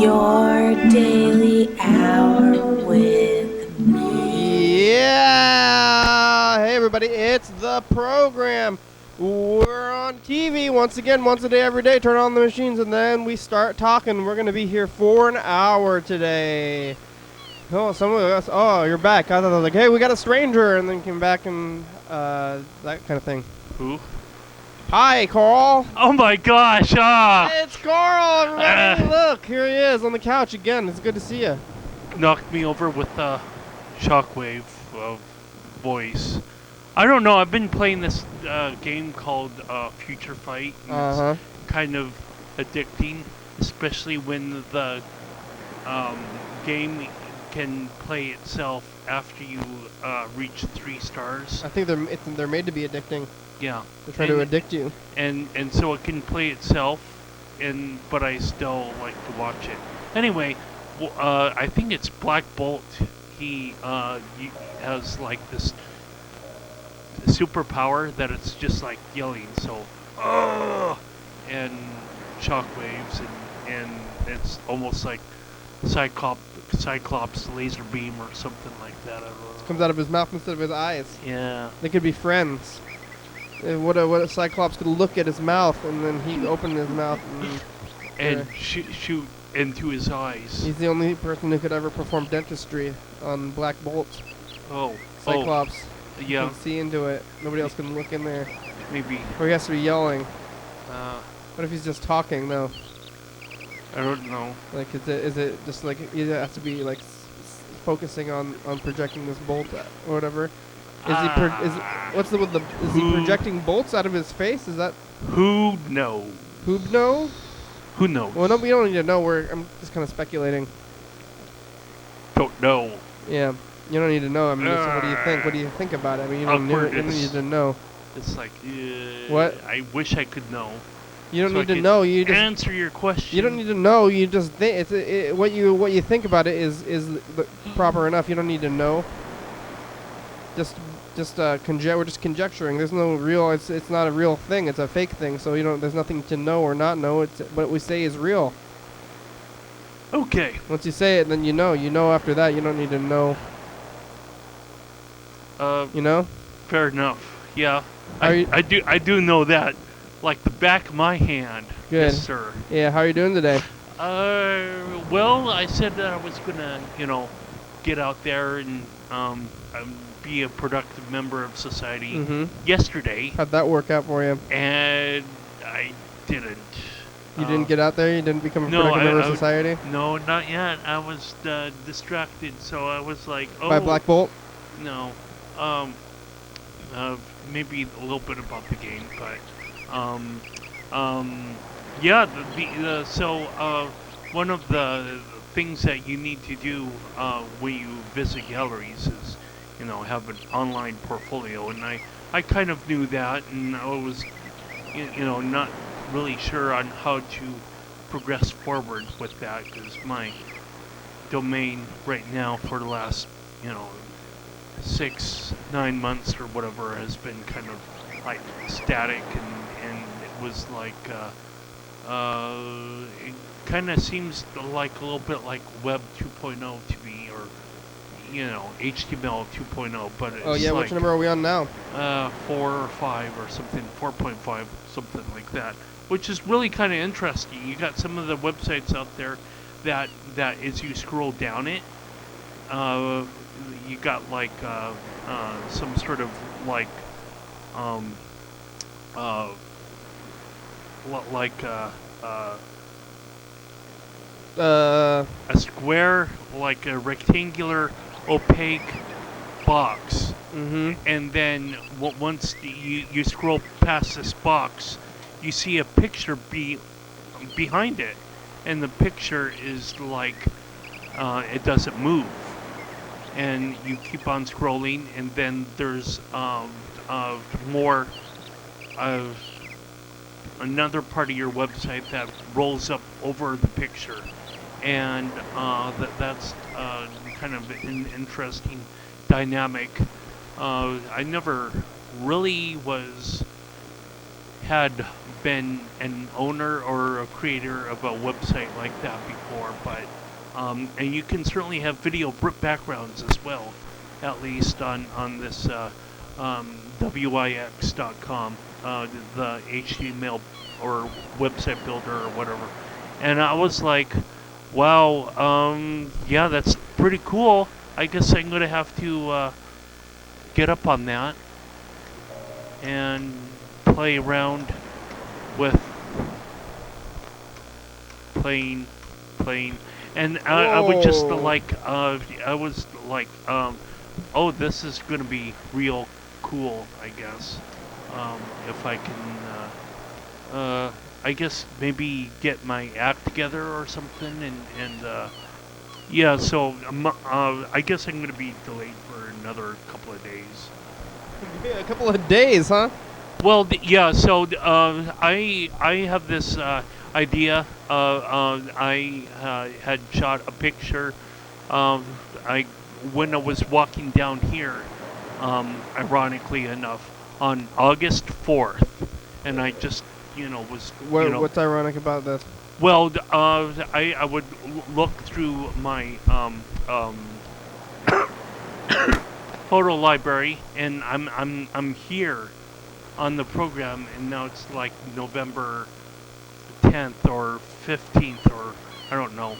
Your daily hour with me. Yeah! Hey everybody, it's the program. We're on TV once again, once a day, every day. Turn on the machines and then we start talking. We're going to be here for an hour today. Oh, some of us, oh, you're back. I thought I was like, hey, we got a stranger, and then came back and that kind of thing. Who? Hi, Carl. Oh my gosh! It's Carl, everybody. Look, here he is on the couch again. It's good to see you. Knocked me over with the shockwave of voice. I don't know. I've been playing this game called Future Fight. And It's kind of addicting, especially when the game can play itself after you reach 3 stars. I think they're made to be addicting. Yeah. They're trying to addict you. And so it can play itself, but I still like to watch it. Anyway, I think it's Black Bolt. He has like this superpower that it's just like yelling, so and shockwaves, and it's almost like Cyclops laser beam or something like that. I don't know. It comes out of his mouth instead of his eyes. Yeah. They could be friends. What a Cyclops could look at his mouth and then he'd open his mouth and shoot into his eyes. He's the only person who could ever perform dentistry on Black Bolt. Oh. Cyclops. Yeah. He can see into it. Nobody else can look in there. Maybe. Or he has to be yelling. What if he's just talking though? I don't know. Like, is it just like he has to be like focusing on projecting this bolt or whatever? Is he projecting bolts out of his face? Is that who knows? Who know? Who knows? Well, no, we don't need to know. I'm just kind of speculating. Don't know. Yeah, you don't need to know. I mean, so what do you think? What do you think about it? I mean, you don't need to know. It's like what? I wish I could know. You don't need to know. You just answer your question. You don't need to know. You just think what you think about it is proper enough. You don't need to know. We're just conjecturing. There's no real. It's not a real thing. It's a fake thing. So there's nothing to know or not know. It's what we say is real. Okay. Once you say it, then you know. You know after that. You don't need to know. You know. Fair enough. Yeah. I do know that, like the back of my hand. Good. Yes, sir. Yeah. How are you doing today? Well, I said that I was gonna, get out there and be a productive member of society yesterday. How'd that work out for you? And I didn't. You didn't get out there? You didn't become a productive member of society? No, not yet. I was distracted, so I was like, oh. By Black Bolt? No. Maybe a little bit about the game, but yeah. So one of the things that you need to do when you visit galleries is, have an online portfolio, and I kind of knew that, and I was, not really sure on how to progress forward with that, because my domain right now for the last, 6-9 months or whatever has been kind of like static, and it was like it kind of seems like a little bit like Web 2.0 to me, or HTML 2.0, but it's yeah, like, which number are we on now? 4 or 5 or something, 4.5, something like that, which is really kind of interesting. You got some of the websites out there that as you scroll down it, you got like some sort of like a square, like a rectangular opaque box, and then once you scroll past this box, you see a picture behind it, and the picture is like it doesn't move, and you keep on scrolling, and then there's more of another part of your website that rolls up over the picture, and that's kind of an interesting dynamic. I never really had been an owner or a creator of a website like that before, but and you can certainly have video backgrounds as well, at least on this wix.com, the HTML or website builder or whatever. And I was like, wow, yeah, that's pretty cool. I guess I'm gonna have to get up on that and play around with playing, and I would just like, I was like, oh, this is gonna be real cool, I guess, if I can, I guess maybe get my act together or something, and yeah, so I guess I'm gonna be delayed for another couple of days. Yeah, a couple of days, huh? Well, yeah. So I have this idea. I had shot a picture. When I was walking down here, ironically enough, on August 4th, and I just was What's ironic about this? well, I would look through my photo library, and I'm here on the program, and now it's like November 10th or 15th, or I don't know,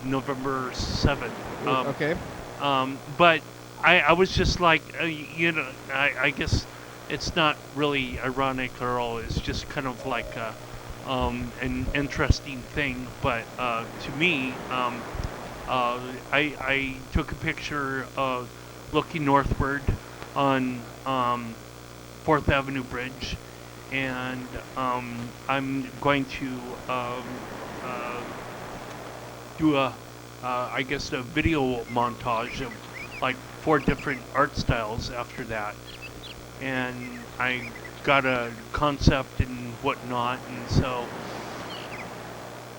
November 7th. Okay. But I was just like, I guess it's not really ironic at all. It's just kind of like an interesting thing. But to me, I took a picture of looking northward on 4th Avenue Bridge, and I'm going to do I guess a video montage of like 4 different art styles after that, and I got a concept and whatnot, and so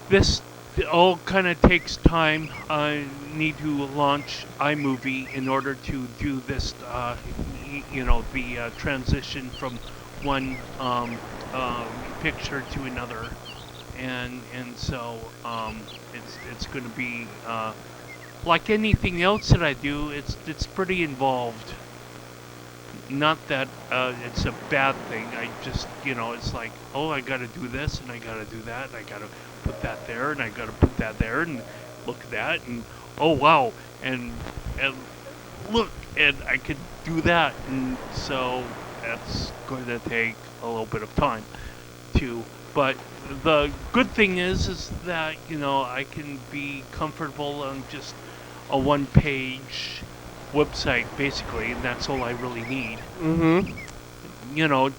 this all kind of takes time. I need to launch iMovie in order to do this, the transition from one picture to another, and so it's going to be like anything else that I do. It's pretty involved. Not that it's a bad thing. I just it's like, oh, I got to do this and I got to do that and I got to put that there and I got to put that there and look at that and oh wow and look and I could do that, and so that's going to take a little bit of time too. But the good thing is that I can be comfortable on just a one-page website basically, and that's all I really need.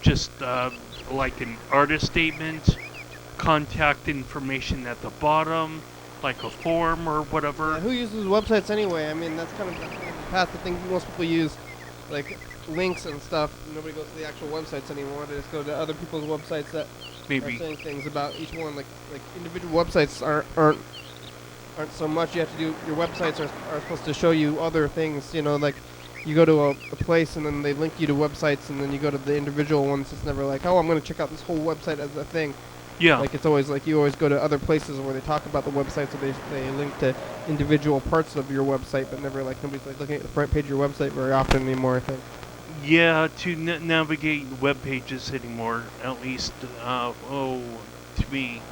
Just like an artist statement, contact information at the bottom, like a form or whatever. Yeah, who uses websites anyway? I mean, that's kind of the past. The thing most people use, like links and stuff. Nobody goes to the actual websites anymore. They just go to other people's websites that are saying things about each one. Like individual websites aren't so much. You have to do, your websites are supposed to show you other things. Like you go to a place and then they link you to websites, and then you go to the individual ones. It's never like, oh, I'm going to check out this whole website as a thing. Yeah. Like it's always like you always go to other places where they talk about the website, so they link to individual parts of your website, but never like nobody's like looking at the front page of your website very often anymore, I think. Yeah, to navigate web pages anymore, at least, to me.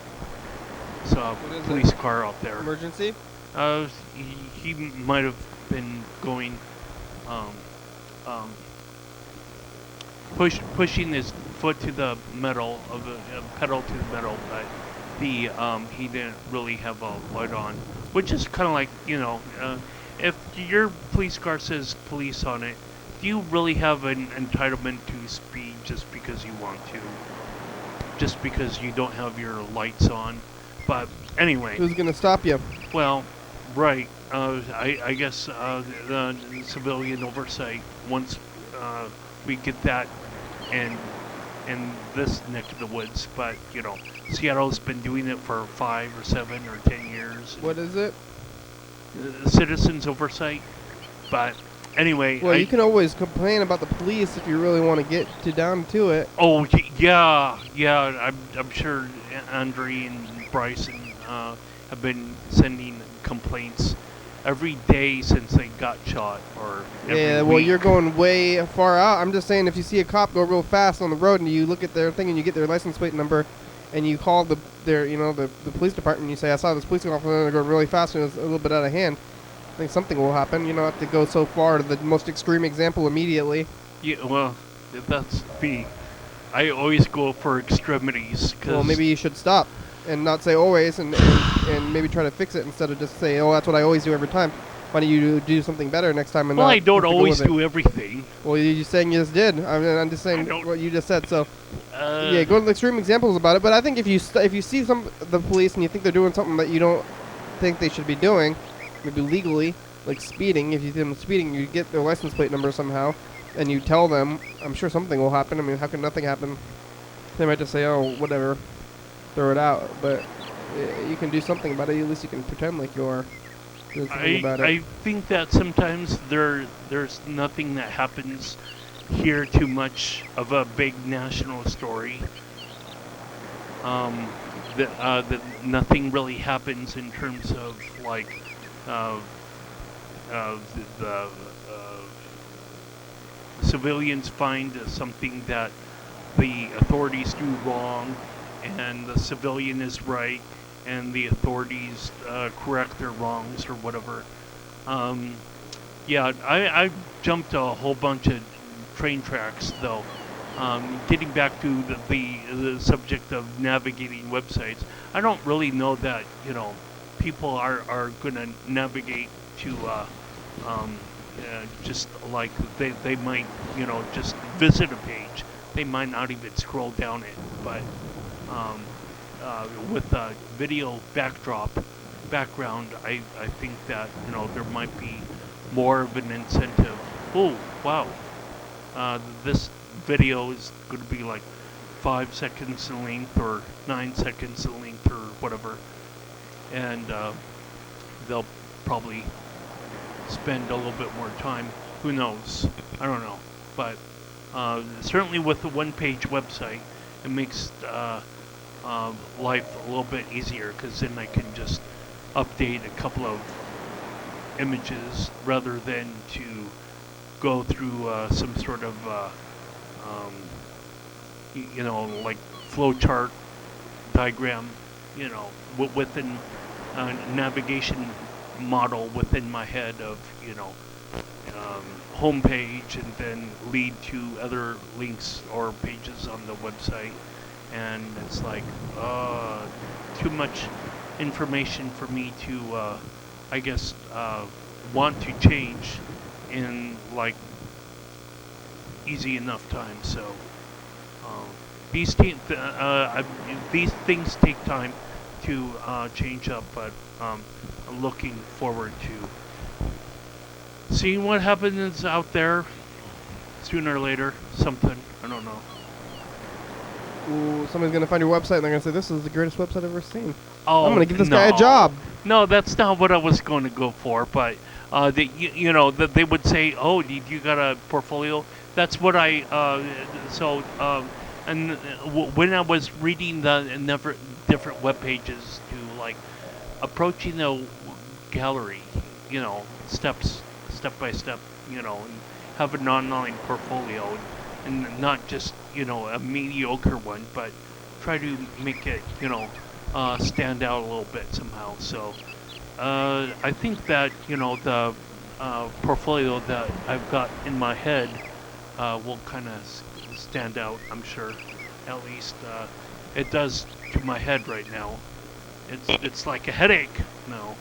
So, police car out there. Emergency? He might have been going, pushing his foot to the metal of the pedal to the metal, but he didn't really have a light on, which is kind of like if your police car says police on it, do you really have an entitlement to speed just because you want to, just because you don't have your lights on? But anyway, who's gonna stop you? Well, right. I guess the civilian oversight, once we get that in this neck of the woods, but Seattle's been doing it for 5 or 7 or 10 years. What is it? Citizens oversight, but Anyway, Well, you can always complain about the police if you really want to get down to it. Oh yeah. I'm sure Andre and Bryson have been sending complaints every day since they got shot, or every Yeah, well, week. you're going way far out. I'm just saying, if you see a cop go real fast on the road and you look at their thing and you get their license plate number, and you call the police department and you say, I saw this police officer go really fast and it was a little bit out of hand, I think something will happen. You don't have to go so far to the most extreme example immediately. Yeah, well, that's me. I always go for extremities. Well, maybe you should stop and not say always, and maybe try to fix it instead of just say, oh, that's what I always do every time. Why don't you do something better next time? And well, not I don't have to go always with it? do everything. Well, you're saying you just did. I'm just saying what you just said. So, yeah, go to the extreme examples about it. But I think if you see the police and you think they're doing something that you don't think they should be doing, maybe legally, like speeding. If you see them speeding, you get their license plate number somehow, and you tell them. I'm sure something will happen. I mean, how can nothing happen? They might just say, "Oh, whatever, throw it out." But you can do something about it. At least you can pretend like you are doing something about it. I think that sometimes there's nothing that happens here too much of a big national story. That nothing really happens in terms of like the civilians find something that the authorities do wrong, and the civilian is right, and the authorities correct their wrongs or whatever. Yeah, I jumped a whole bunch of train tracks though. Getting back to the subject of navigating websites, I don't really know that people are going to navigate to just like they might just visit a page. They might not even scroll down it, but with a video background, I think that there might be more of an incentive. Oh wow, this video is going to be like 5 seconds in length or 9 seconds in length or whatever, and they'll probably spend a little bit more time. Who knows? I don't know, but certainly with the one-page website, it makes life a little bit easier, because then I can just update a couple of images rather than to go through some sort of like flowchart diagram, within a navigation model within my head of home page, and then lead to other links or pages on the website, and it's like too much information for me to I guess want to change in like easy enough time. So these things take time to change up, but I'm looking forward to seeing what happens out there sooner or later. Something, I don't know. Ooh, somebody's going to find your website and they're going to say, this is the greatest website I've ever seen. Oh, I'm going to give this guy a job. No, that's not what I was going to go for, but that they would say, oh, you got a portfolio? That's what when I was reading the different web pages to like approaching the gallery, step by step, and have an online portfolio, and not just a mediocre one, but try to make it stand out a little bit somehow. So I think that the portfolio that I've got in my head will kind of stand out. I'm sure, at least it does to my head right now. It's like a headache now.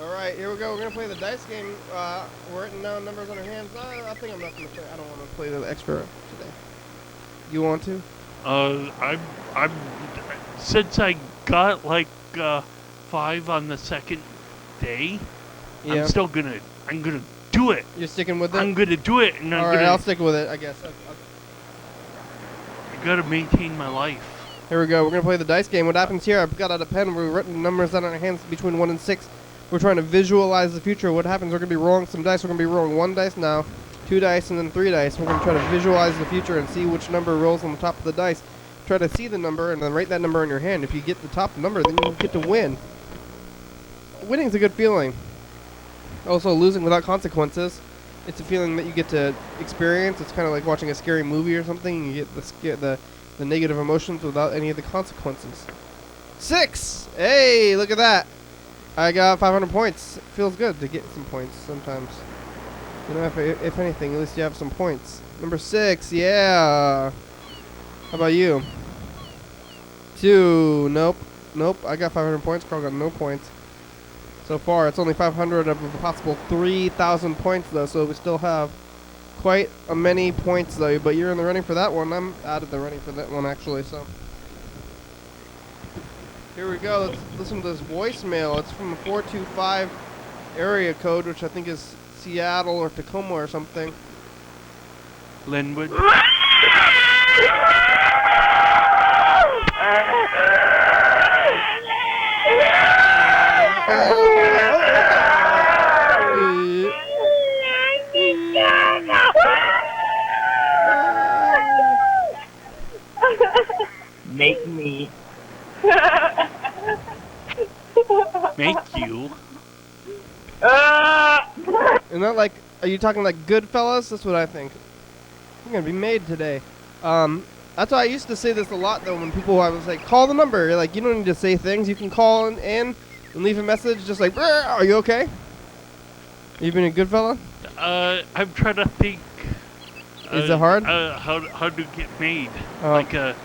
Alright, here we go. We're going to play the dice game. We're writing down numbers on our hands. I think I'm not going to play. I don't want to play the extra today. You want to? I'm since I got like 5 on the second day, Yeah. I'm gonna do it. You're sticking with it? I'm gonna do it, and Alright, I'll stick with it, I guess. I gotta maintain my life. Here we go. We're going to play the dice game. What happens here, I've got out a pen. We've written numbers down on our hands between 1 and 6. We're trying to visualize the future. What happens, we're going to be rolling some dice. We're going to be rolling 1 dice now, 2 dice, and then 3 dice. We're going to try to visualize the future and see which number rolls on the top of the dice. Try to see the number and then write that number in your hand. If you get the top number, then you get to win. Winning's a good feeling. Also, losing without consequences. It's a feeling that you get to experience. It's kind of like watching a scary movie or something. You get the negative emotions without any of the consequences. 6! Hey, look at that. I got 500 points. It feels good to get some points sometimes. You know, if anything, at least you have some points. Number 6, yeah. How about you? 2, nope. Nope, I got 500 points. Carl got no points. So far, it's only 500 of a possible 3,000 points, though, so we still have quite a many points, though. But you're in the running for that one. I'm out of the running for that one, actually, so. Here we go. Let's listen to this voicemail. It's from a 425 area code, which I think is Seattle or Tacoma or something. Linwood. Make me. Make you. Isn't that like, are you talking like Goodfellas? That's what I think. I'm going to be made today. That's why I used to say this a lot, though, when people, I was like, call the number. You're like, you don't need to say things. You can call in and leave a message just like, are you okay? You been a good fella? I'm trying to think. Is it hard? How to get made Oh. like a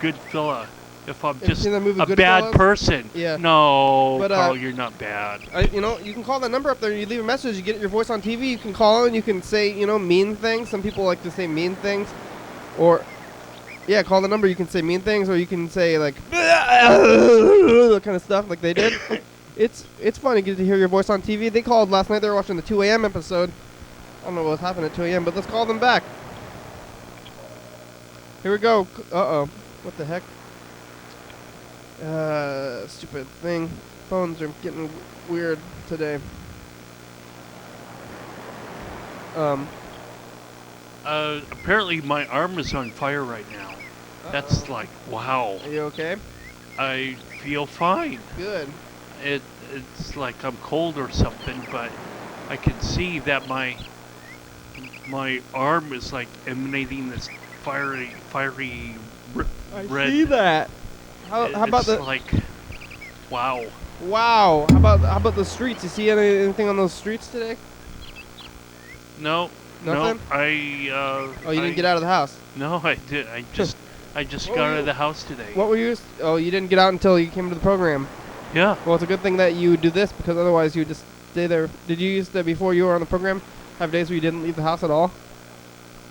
good fella. If I'm Have you just seen that movie, a bad Goodfellas? person. Yeah. No, But, Carl, you're not bad. You know, you can call that number up there. You leave a message. You get your voice on TV. You can call and you can say, you know, mean things. Some people like to say mean things. Or, yeah, call the number. You can say mean things, or you can say like that kind of stuff, like they did. It's fun to get to hear your voice on TV. They called last night. They were watching the 2 a.m. episode. I don't know what happened at 2 a.m., but let's call them back. Here we go. Uh-oh. What the heck? Stupid thing. Phones are getting weird today. Apparently my arm is on fire right now. That's like, wow. Are you okay? I feel fine. Good. It's like I'm cold or something, but I can see that my arm is like emanating this fiery red. See that. How about It's the like, wow. wow? How about the streets? You see anything on those streets today? No. Nothing? No, Oh, you didn't get out of the house. No, I did. I just What got were out you- of the house today. What were you? Oh, you didn't get out until you came to the program. Yeah. Well, it's a good thing that you do this, because otherwise you would just stay there. Did you used to, before you were on the program, have days where you didn't leave the house at all?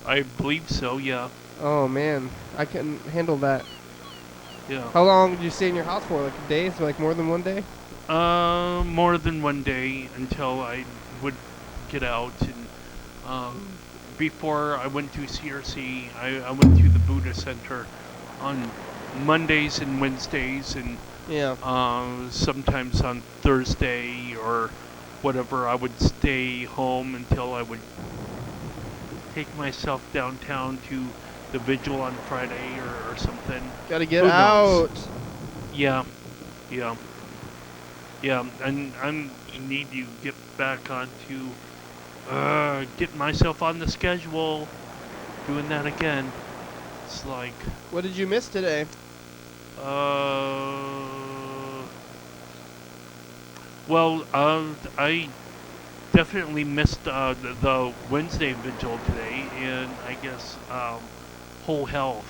I believe so. Yeah. Oh man, I couldn't handle that. Yeah. How long did you stay in your house for? Like days? Like more than one day? More than one day until I would get out. And before I went to CRC, I went to the Buddha Center on Mondays and Wednesdays, and Yeah. sometimes on Thursday or whatever. I would stay home until I would take myself downtown to the vigil on Friday or something. Gotta get Who out. knows? Yeah. And I need to get back onto getting myself on the schedule, doing that again. It's like, What did you miss today? well, I definitely missed the Wednesday vigil today, and I guess whole health.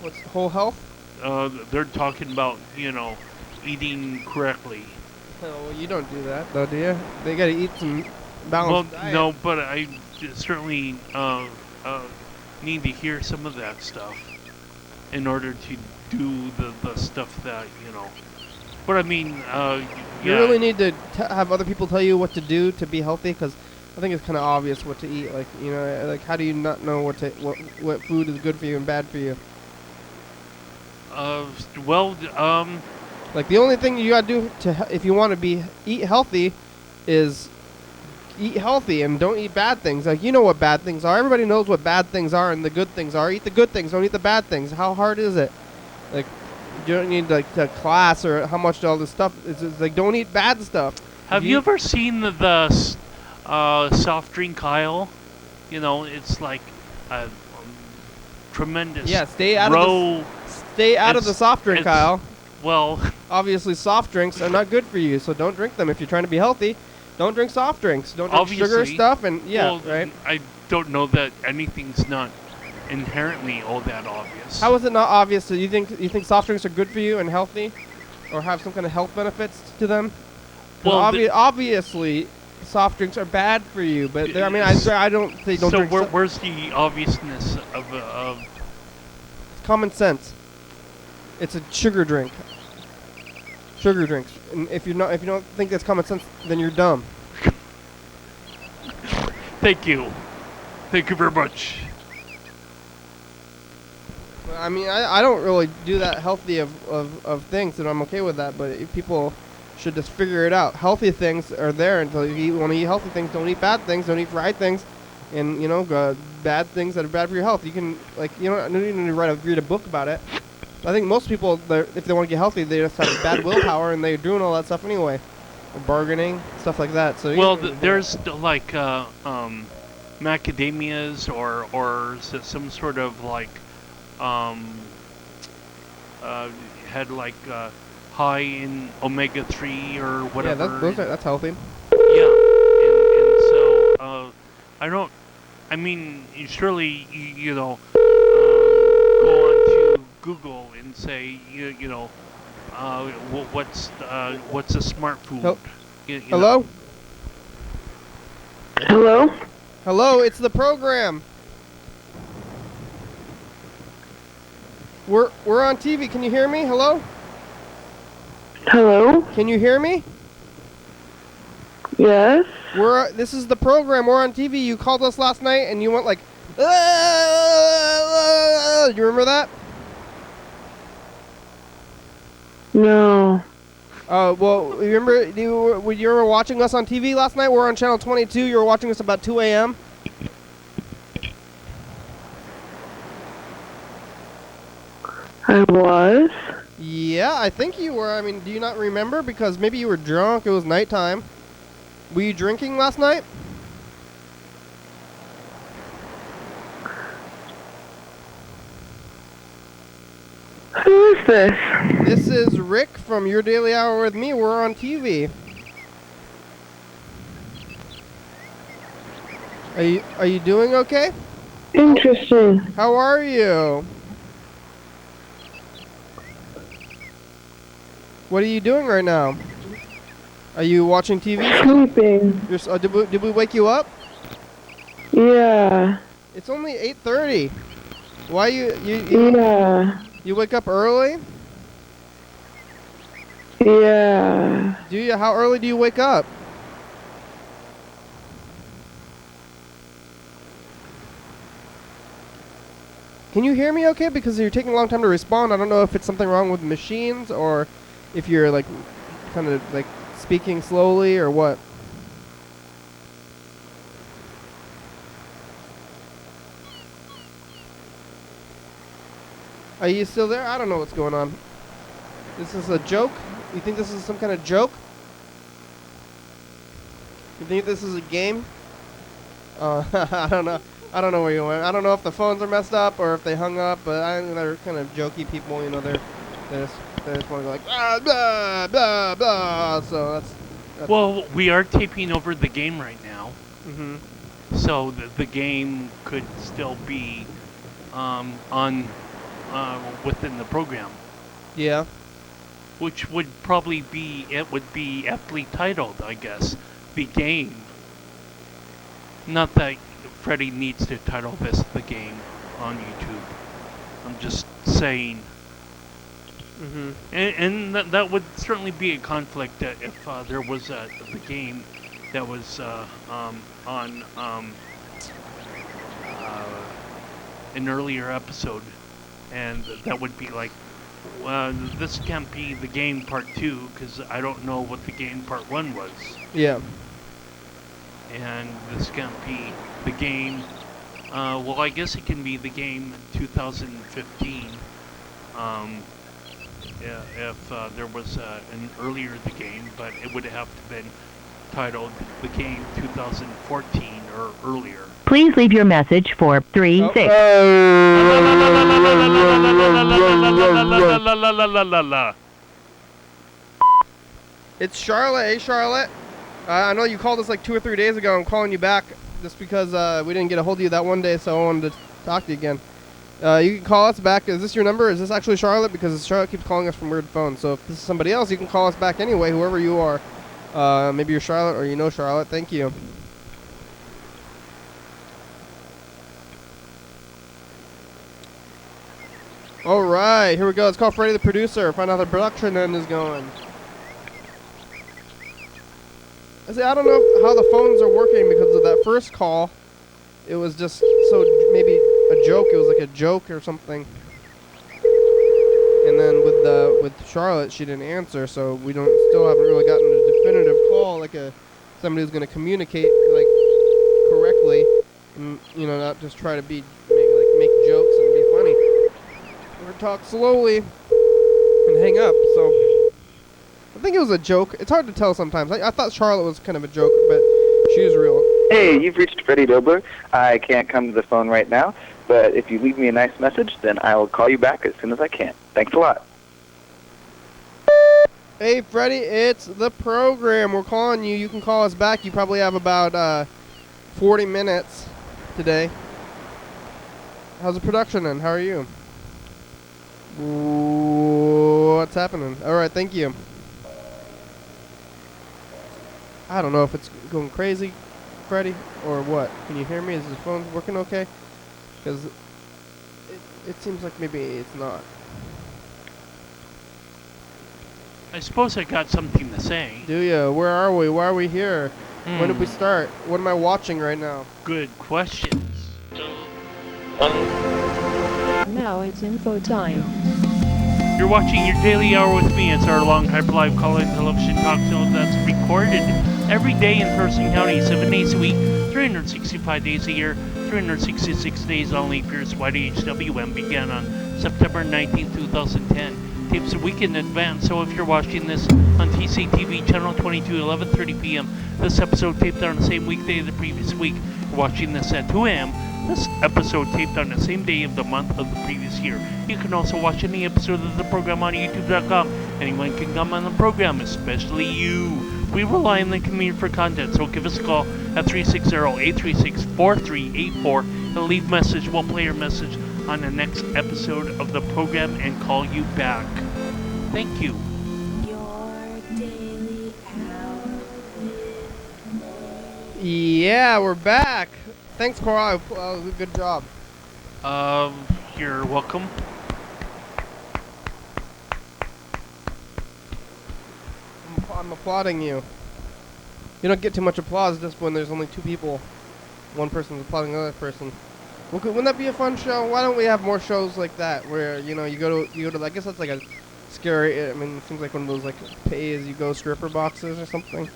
What's whole health? They're talking about, eating correctly. Oh, well, you don't do that, though, do you? They gotta eat some Well, balanced diet. no, but I certainly need to hear some of that stuff in order to do the stuff that, But I mean, You yeah. really need to have other people tell you what to do to be healthy, because I think it's kind of obvious what to eat. Like, you know, like how do you not know what food is good for you and bad for you? Well, Like the only thing you gotta do if you want to eat healthy, is eat healthy and don't eat bad things. Like, you know what bad things are. Everybody knows what bad things are and the good things are. Eat the good things. Don't eat the bad things. How hard is it? Like, you don't need like the class or how much all this stuff. It's like, don't eat bad stuff. have you ever seen the soft drink aisle? You know, it's like a tremendous Stay out row. of the soft drink aisle. Well, Obviously, soft drinks are not good for you, so don't drink them. If you're trying to be healthy, don't drink soft drinks. Don't drink sugar Obviously. stuff, and well, right. I don't know that anything's not inherently all that obvious. How is it not obvious? You think soft drinks are good for you and healthy, or have some kind of health benefits to them? Well, obviously, soft drinks are bad for you. But I mean, I don't say don't so drink. where's the obviousness of Common sense. It's a sugar drink. Sugar drinks. And if you don't think that's common sense, then you're dumb. Thank you very much. I mean, I don't really do that healthy of things, and I'm okay with that. But if people should just figure it out. Healthy things are there until you want to eat healthy things. Don't eat bad things. Don't eat fried things, and bad things that are bad for your health. You can you don't need to read a book about it. I think most people, if they want to get healthy, they just have bad willpower and they're doing all that stuff anyway, bargaining, stuff like that. So there's like macadamias or some sort of like had like high in omega-3 or whatever. Yeah, that's healthy. Yeah, and so I mean, surely you know, go on to Google and say what's a smart food? Hello? Hello? Hello, it's the program. We're on TV. Can you hear me? Hello? Hello? Can you hear me? Yes? This is the program. We're on TV. You called us last night and you went like, you remember that? No. Well, you were watching us on TV last night? We're on channel 22. You were watching us about 2 a.m. I was? Yeah, I think you were. I mean, do you not remember? Because maybe you were drunk. It was nighttime. Were you drinking last night? Who is this? This is Rick from Your Daily Hour with me. We're on TV. Are you doing okay? Interesting. How are you? What are you doing right now? Are you watching TV? Sleeping. Did we wake you up? Yeah. It's only 8:30. Why you Yeah. You wake up early? Yeah. Do you? How early do you wake up? Can you hear me okay? Because you're taking a long time to respond. I don't know if it's something wrong with the machines or if you're like kind of like speaking slowly or what. Are you still there? I don't know what's going on. This is a joke? You think this is some kind of joke? You think this is a game? I don't know. I don't know where you went. I don't know if the phones are messed up or if they hung up, but they're kind of jokey people, you know. They just want to go like blah blah blah blah. So that's well, we are taping over the game right now. Mhm. So the game could still be on within the program. Yeah. Which would probably be aptly titled, I guess, the game. Not that Freddie needs to title this the game on YouTube. I'm just saying. Mhm. And that would certainly be a conflict if there was the game that was on an earlier episode, and that would be like, this can't be the game part 2 because I don't know what the game part 1 was. Yeah. And this can't be the game. Well, I guess it can be the game 2015. If there was an earlier the game, but it would have to been titled the game 2014 or earlier. Please leave your message for 36. It's Charlotte. Hey, Charlotte. I know you called us like 2 or 3 days ago. I'm calling you back just because we didn't get a hold of you that one day, so I wanted to talk to you again. You can call us back. Is this your number? Is this actually Charlotte? Because Charlotte keeps calling us from weird phones. So if this is somebody else, you can call us back anyway, whoever you are. Maybe you're Charlotte or you know Charlotte. Thank you. All right, here we go. Let's call Freddie the producer. Find out how the production end is going. I don't know how the phones are working because of that first call. It was just so maybe a joke. It was like a joke or something. And then with Charlotte, she didn't answer, so we still haven't really gotten a definitive call, like somebody who's going to communicate like correctly, and not just try to make jokes and be funny. Or talk slowly and hang up. So I think it was a joke. It's hard to tell sometimes. I thought Charlotte was kind of a joke, but she was real. Hey, you've reached Freddie Dobler. I can't come to the phone right now, but if you leave me a nice message, then I will call you back as soon as I can. Thanks a lot. Hey, Freddie, it's the program. We're calling you. You can call us back. You probably have about 40 minutes today. How's the production then? How are you? What's happening? All right, thank you. I don't know if it's going crazy, Freddie, or what. Can you hear me? Is the phone working okay? Because it seems like maybe it's not. I suppose I got something to say. Do you? Where are we? Why are we here? When did we start? What am I watching right now? Good questions. Now it's info time. You're watching your daily hour with me. It's our long hyper-live call-in television talk show that's recorded every day in Thurston County, 7 days a week, 365 days a year, 366 days on leap years. YDHWM began on September 19, 2010. Tapes a week in advance, so if you're watching this on TCTV channel 22, 11:30 p.m., this episode taped on the same weekday of the previous week. You're watching this at 2 a.m., this episode taped on the same day of the month of the previous year. You can also watch any episode of the program on YouTube.com. Anyone can come on the program, especially you. We rely on the community for content, so give us a call at 360-836-4384 and leave a message. We'll play your message on the next episode of the program and call you back. Thank you. Your daily hour with Yeah, we're back. Thanks, Cora. Good job. You're welcome. I'm applauding you. You don't get too much applause just when there's only two people. One person's applauding the other person. Wouldn't that be a fun show? Why don't we have more shows like that where you go to I guess that's like a scary. I mean, it seems like one of those like pay-as-you-go stripper boxes or something.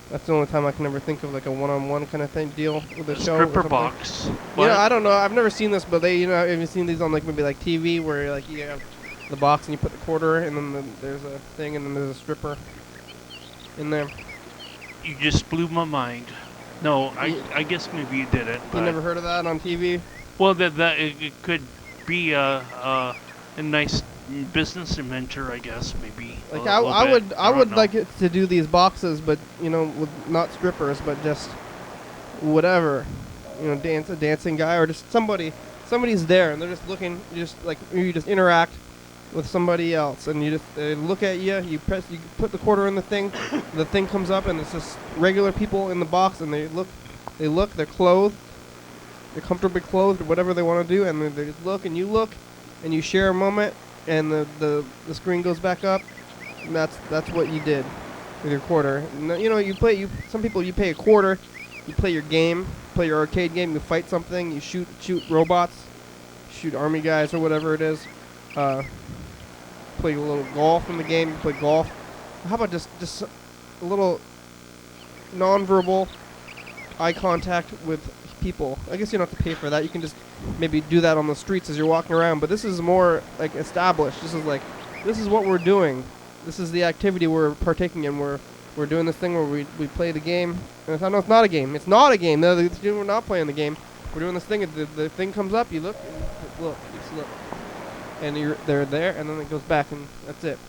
That's the only time I can ever think of like a one-on-one kind of thing deal with a show. Stripper box. What? I don't know. I've never seen this, but have you seen these on like maybe like TV where like you have the box and you put the quarter and then there's a thing and then there's a stripper in there. You just blew my mind. No, I guess maybe you did it. You never heard of that on TV? Well, it could be a nice business venture, I guess, maybe. Like I would like it to do these boxes, but with not strippers, but just whatever, a dancing guy or just somebody's there and they're just looking, you just interact with somebody else and you just they look at you put the quarter in the thing comes up and it's just regular people in the box and they're clothed, they're comfortably clothed or whatever they want to do and they just look and you share a moment and the screen goes back up and that's what you did. with your quarter. You know, some people you pay a quarter, you play your game, play your arcade game, you fight something, you shoot robots, shoot army guys or whatever it is. Play a little golf in the game, you play golf. How about just a little non-verbal eye contact with people? I guess you don't have to pay for that. You can just maybe do that on the streets as you're walking around, but this is more like established. This is what we're doing. This is the activity we're partaking in. We're doing this thing where we play the game. And I know it's not a game. It's not a game. No, we're not playing the game. We're doing this thing. The thing comes up. You look, just look, and they're there, and then it goes back, and that's it.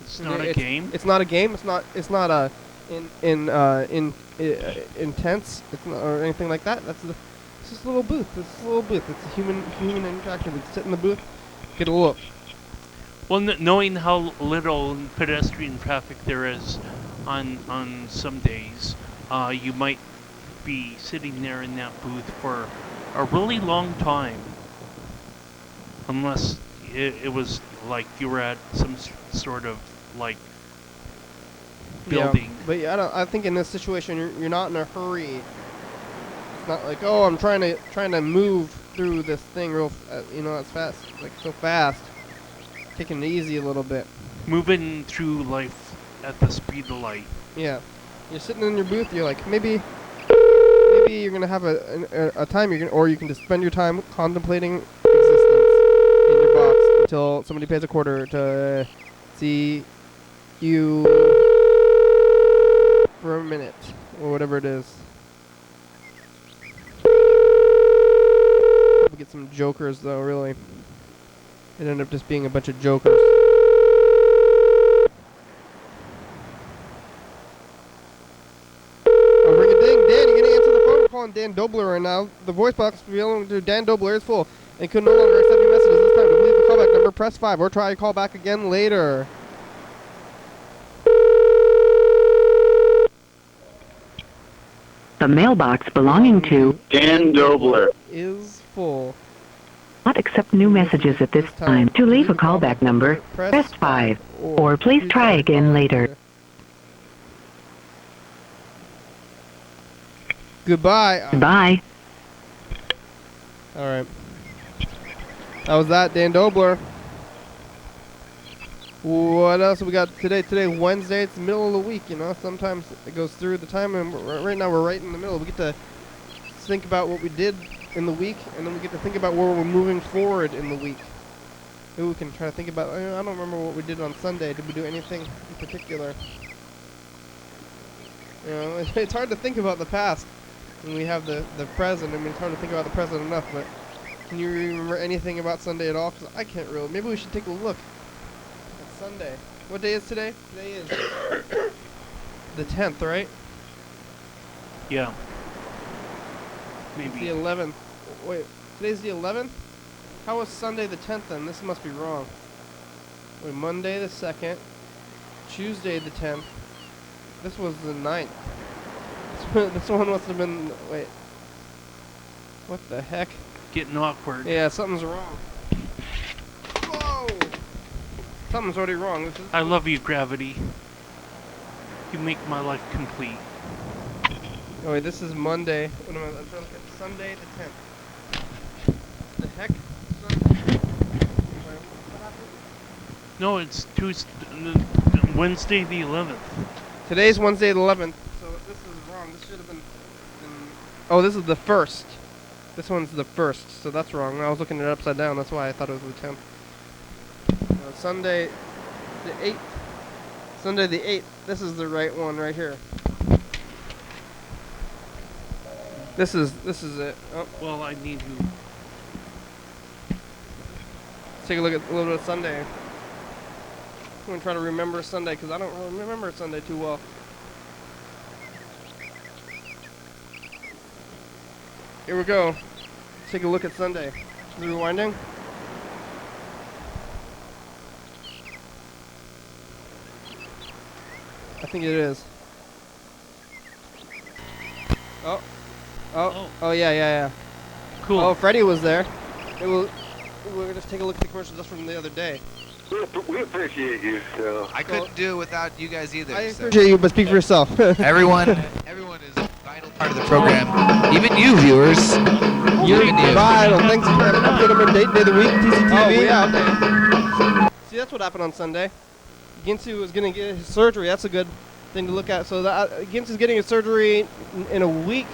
It's not a game. It's not a game. It's not a intense. It's not, or anything like that. It's just a little booth. It's a little booth. It's a human interaction. We sit in the booth, get a look. Well, knowing how little pedestrian traffic there is on some days, you might be sitting there in that booth for a really long time. Unless it was like you were at some sort of like building. Yeah, but yeah, I think in this situation you're not in a hurry. It's not like, oh, I'm trying to move through this thing real, that's fast, like so fast. Taking it easy a little bit. Moving through life at the speed of light. Yeah, you're sitting in your booth. You're like, maybe you're gonna have a time or you can just spend your time contemplating existence in your box until somebody pays a quarter to see you for a minute or whatever it is. Probably get some jokers though, really. It ended up just being a bunch of jokers. Oh, ring a ding. Dan, you're going to answer the phone. We're calling Dan Dobler right now. The voice box belonging to Dan Dobler is full and could no longer accept your messages this time. To leave the callback number, press 5 or try to call back again later. The mailbox belonging to Dan Dobler Is full. not accept new messages at this time. To leave a callback number, press 5 or please try again later. Goodbye. Bye. All right. That was that, Dan Dobler. What else we got today? Today, Wednesday. It's the middle of the week, Sometimes it goes through the time, and right now we're right in the middle. We get to think about what we did in the week, and then we get to think about where we're moving forward in the week. Maybe we can try to think about, I don't remember what we did on Sunday. Did we do anything in particular? It's hard to think about the past when we have the present. I mean, it's hard to think about the present enough, but can you remember anything about Sunday at all? Because I can't really. Maybe we should take a look at Sunday. What day is today? Today is the 10th, right? Yeah. It's Maybe. the 11th. Wait, today's the 11th? How was Sunday the 10th then? This must be wrong. Wait, Monday the 2nd. Tuesday the 10th. This was the 9th. This one must have been... Wait. What the heck? Getting awkward. Yeah, something's wrong. Whoa! Something's already wrong. I love you, Gravity. You make my life complete. Oh wait, this is Monday. What am I? I'm trying to look at Sunday the 10th. The heck? No, it's Wednesday the 11th. Today's Wednesday the 11th. So this is wrong. This should have been... Oh, this is the 1st. This one's the 1st, so that's wrong. I was looking at it upside down. That's why I thought it was the 10th. Sunday the 8th. Sunday the 8th. This is the right one right here. This is it. Oh. Well, I need to. Let's take a look at a little bit of Sunday. I'm going to try to remember Sunday because I don't really remember Sunday too well. Here we go. Let's take a look at Sunday. Is it rewinding? I think it is. Oh, yeah. Cool. Oh, Freddie was there. We'll just take a look at the commercials just from the other day. We appreciate you. So I couldn't do it without you guys either. I so. appreciate you, but speak for yourself. Everyone is a vital part of the program. Even you viewers. You're Even you. vital. Thanks, episode number date day of the week, TCTV. Oh, yeah, okay. See, that's what happened on Sunday. Ginsu was going to get his surgery. That's a good thing to look at. So Ginsu's getting his surgery in a week.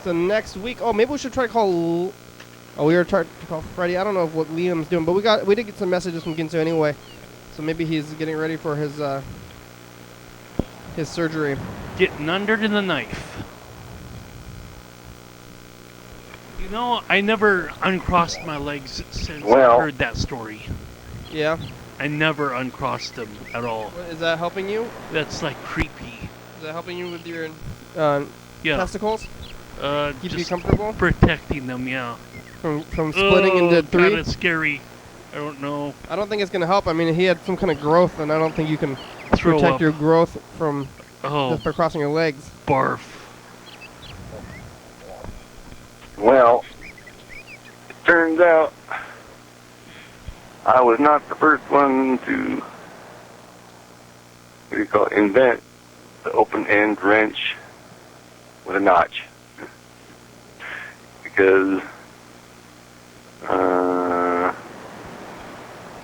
So next week. Oh, maybe we should try to call. Oh, we were trying to call Freddie. I don't know what Liam's doing, but we did get some messages from Ginsu anyway. So maybe he's getting ready for his surgery. Getting under to the knife. You know, I never uncrossed my legs since I heard that story. Yeah. I never uncrossed them at all. Is that helping you? That's like creepy. Is that helping you with your testicles? Keep you comfortable? Protecting them, yeah. From splitting into three? Kind of scary. I don't know. I don't think it's going to help. I mean, he had some kind of growth, and I don't think you can Throw protect up. your growth from Oh, just by crossing your legs. barf. well, it turns out I was not the first one to invent the open end wrench with a notch, because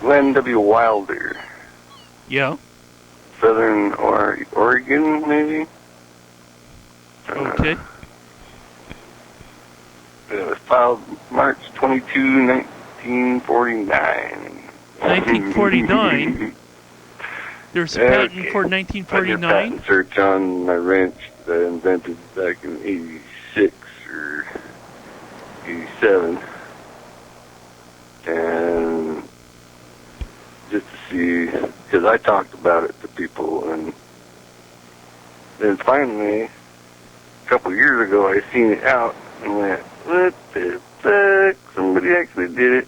Glenn W. Wilder, Yeah. Southern Oregon, maybe. Okay. It was filed March 22, 1949. 1949? There's a patent for I did a 1949? patent search on my wrench that I invented back in 86 or 87. And just to see, because I talked about it to people, and then finally, a couple years ago, I seen it out and went, what the fuck? Somebody actually did it.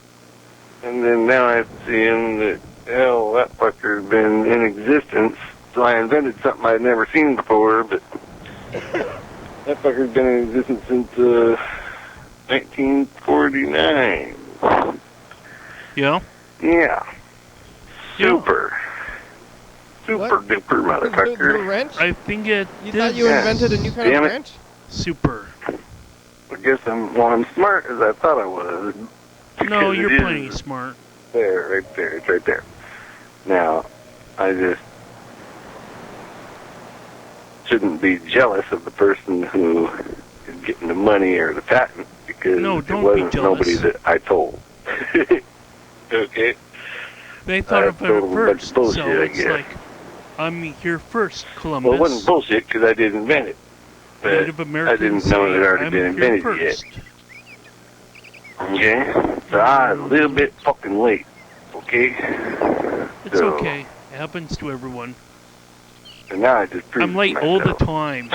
And then now I see him that, hell, that fucker's been in existence. So I invented something I'd never seen before, but that fucker's been in existence since 1949. Yeah. Yeah. Super. Super duper motherfucker. The wrench? I think it You thought you invented a new kind of wrench? Super. I guess I'm smart as I thought I was. No, because you're it is plenty smart. There, right there. It's right there. Now, I just shouldn't be jealous of the person who is getting the money or the patent, because No, it don't wasn't be jealous. nobody that I told. Okay? They thought of told it them a bunch of first, bullshit, so I it's guess. like, I'm here first, Columbus. Well, it wasn't bullshit because I didn't invent it. But Native I Americans didn't know it had say, already I'm been here invented first. yet. Okay? So I was a little bit fucking late. Okay? It's So, okay. It happens to everyone. And now I just proved I'm late it all the myself. time.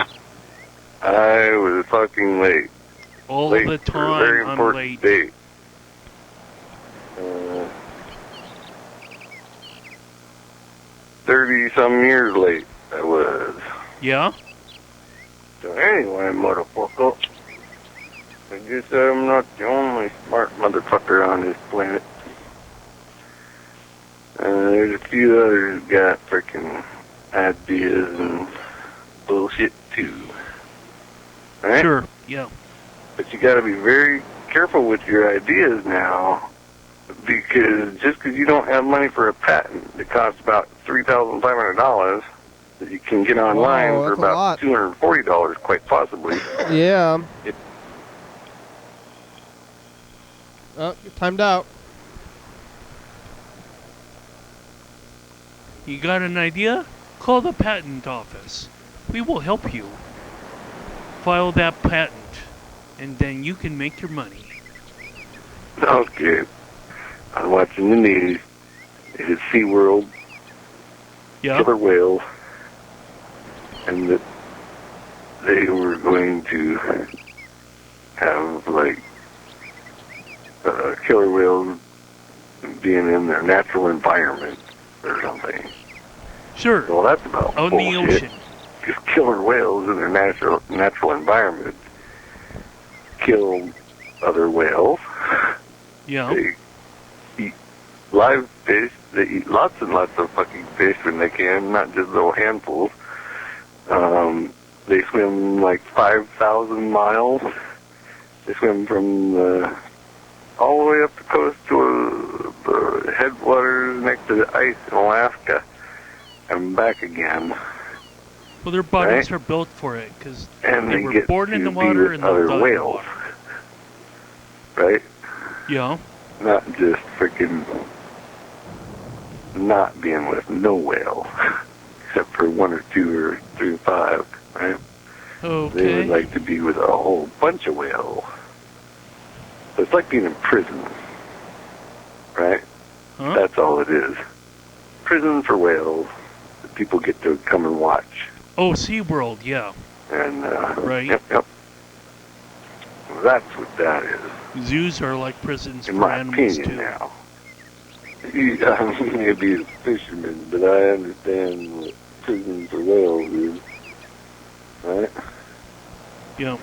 I was fucking late. All Late the for a very time I'm important late. date. 30-some years late, I was. Yeah? So anyway, motherfucker, I guess I'm not the only smart motherfucker on this planet. There's a few others got freaking ideas and bullshit too. Right? Sure, yeah. But you gotta be very careful with your ideas now, because just because you don't have money for a patent that costs about $3,500 that you can get online Whoa, for that's a about lot. $240 quite possibly. Yeah. It- Oh, you're timed out. You got an idea? Call the patent office. We will help you. File that patent, and then you can make your money. Okay. I was watching the news. It is SeaWorld, Yeah? killer whales, and that they were going to have, like, killer whales being in their natural environment or something. Sure. Well, that's about Out in the bullshit. ocean. Because killer whales in their natural environment kill other whales. Yeah. They eat live fish. They eat lots and lots of fucking fish when they can, not just little handfuls. They swim like 5,000 miles. They swim from all the way up the coast to the headwaters next to the ice in Alaska and back again. Well, their bodies are built for it because they were get born to in the be water with and other they'll die in the whales, water. right? Yeah. Not just freaking not being with no whale, except for 1 or 2 or 3 or 5, right? Okay. They would like to be with a whole bunch of whales. So it's like being in prison, right? Huh? That's all it is. Prison for whales that people get to come and watch. Oh, SeaWorld, yeah. And, right. Yep. That's what that is. Zoos are like prisons In for my animals, opinion too. now. I may be a fisherman, but I understand what prison for whales is. Right? Yeah.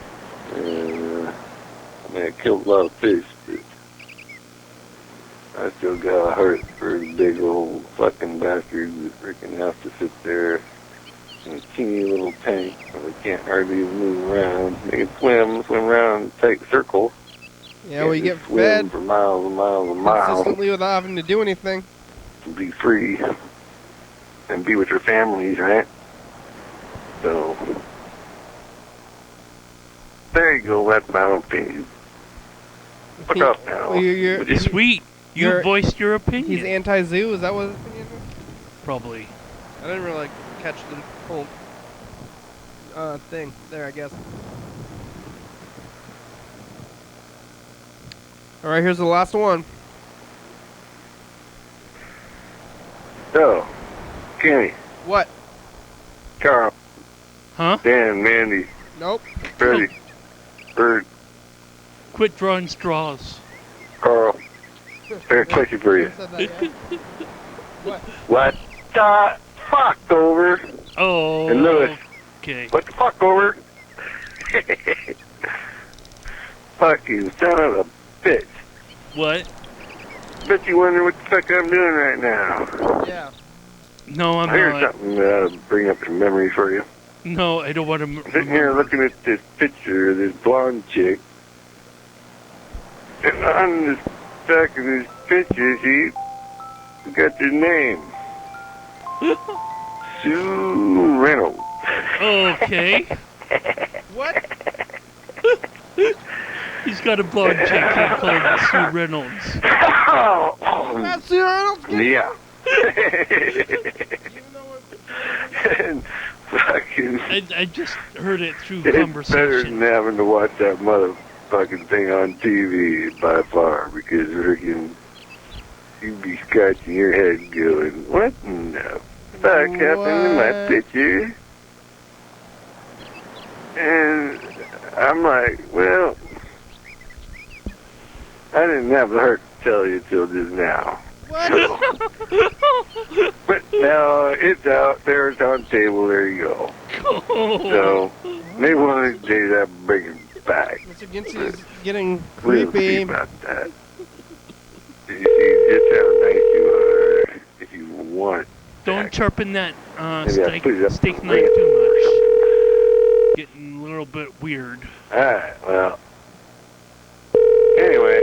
And, I mean, I killed a lot of fish, but I still got a heart for the big old fucking bastards that freaking have to sit there in a teeny little tank where they can't hardly even move around. They can swim around in tight circles. Yeah, well, you get swim fed for miles and miles and miles consistently without having to do anything. to be free and be with your families, right? So, there you go. That's my opinion. Look up now. Well, you're, Sweet. You voiced your opinion. He's anti-zoo? Is that what his opinion is? Probably. I didn't really catch the whole thing there, I guess. Alright, here's the last one. So, Kenny. What? Carl. Huh? Dan, Mandy. Nope. Freddie. Bird. Quit drawing straws. Carl. Fair question for you. What the fuck over? Oh. And Lewis. Okay. What the fuck over? Fucking son of a bitch. What? Bet you wonder what the fuck I'm doing right now. Yeah. No, I'm Here's not. something that'll bring up some memories for you. No, I don't want to. Sitting here looking at this picture of this blonde chick. And on the back of this picture, she got the name. Sue Reynolds. Okay. What? He's got a blonde chick he called Sue Reynolds. That's Sue Reynolds? Yeah. And fucking... I just heard it through It's better conversation. than having to watch that motherfucking thing on TV by far, because freaking you'd be scratching your head going, what in the fuck happened to my picture? And I'm like, well, I didn't have the heart to tell you till just now. What? But now it's out there, it's on the table, there you go. So, maybe one of these days I'll bring it back. Mr. Ginsey is getting We'll see creepy. about that. You see just how nice you are if you want. Don't sharpen that Maybe I'll put it up steak on knife the too much. Getting a little bit weird. Alright, well. Anyway,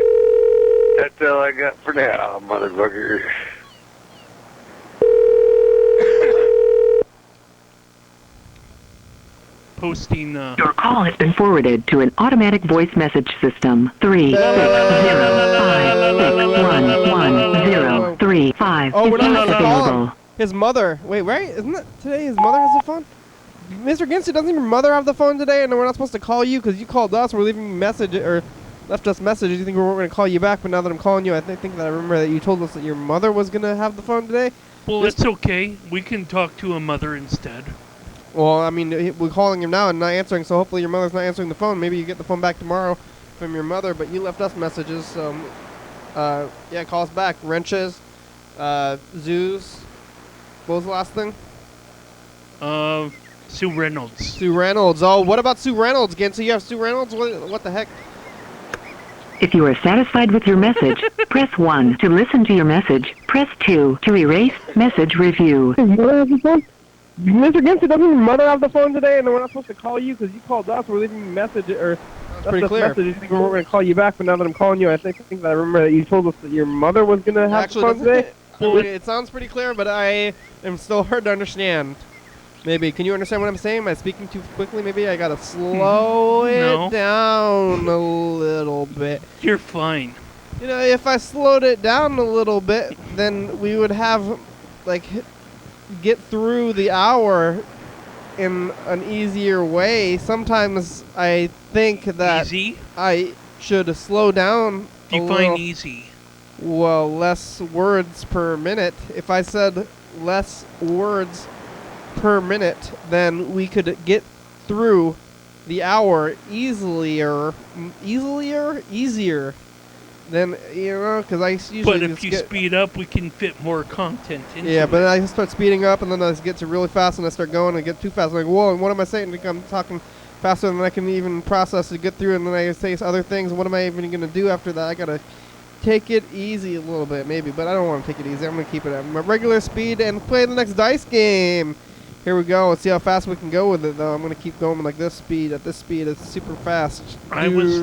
that's all I got for now, motherfucker. Posting. Your call has been forwarded to an automatic voice message system. 36056111035 Oh, we're is not not supposed to call him. available. His mother. Wait, right? Isn't that today his mother has the phone? Mr. Ginsey, doesn't your mother have the phone today? And we're not supposed to call you because you called us. We're leaving you a message or left us messages. You think we weren't going to call you back, but now that I'm calling you, I think that I remember that you told us that your mother was going to have the phone today. Well, it's okay. We can talk to a mother instead. Well, I mean, we're calling him now and not answering, so hopefully your mother's not answering the phone. Maybe you get the phone back tomorrow from your mother, but you left us messages, so, yeah, call us back. Wrenches, zoos. What was the last thing? Sue Reynolds. Sue Reynolds. Oh, what about Sue Reynolds again? So you have Sue Reynolds? What the heck? If you are satisfied with your message, press 1 to listen to your message. Press 2 to erase message review. His mother has the phone? Mr. Gibson, doesn't your mother have the phone today, and we're not supposed to call you because you called us. We're leaving a message, or that's pretty clear. Message. We we're going to call you back, but now that I'm calling you, I think that I remember that you told us that your mother was going to have the phone today. It sounds pretty clear, but I am still hard to understand. Maybe. Can you understand what I'm saying? Am I speaking too quickly? Maybe I got to slow it down a little bit. You're fine. You know, if I slowed it down a little bit, then we would have, like, get through the hour in an easier way. Sometimes I think that I should slow down Define easy. Well, less words per minute. If I said less words per minute, then we could get through the hour easier. Then, you know, because I usually But if you speed up, we can fit more content into yeah, but it. I start speeding up, and then I get to really fast, and I start going and get too fast. I'm like, whoa, what am I saying? I'm talking faster than I can even process to get through, and then I say other things. What am I even going to do after that? I got to take it easy a little bit, maybe, but I don't want to take it easy. I'm going to keep it at my regular speed and play the next dice game. Here we go. Let's see how fast we can go with it, though. I'm going to keep going like this speed. At this speed, it's super fast. I was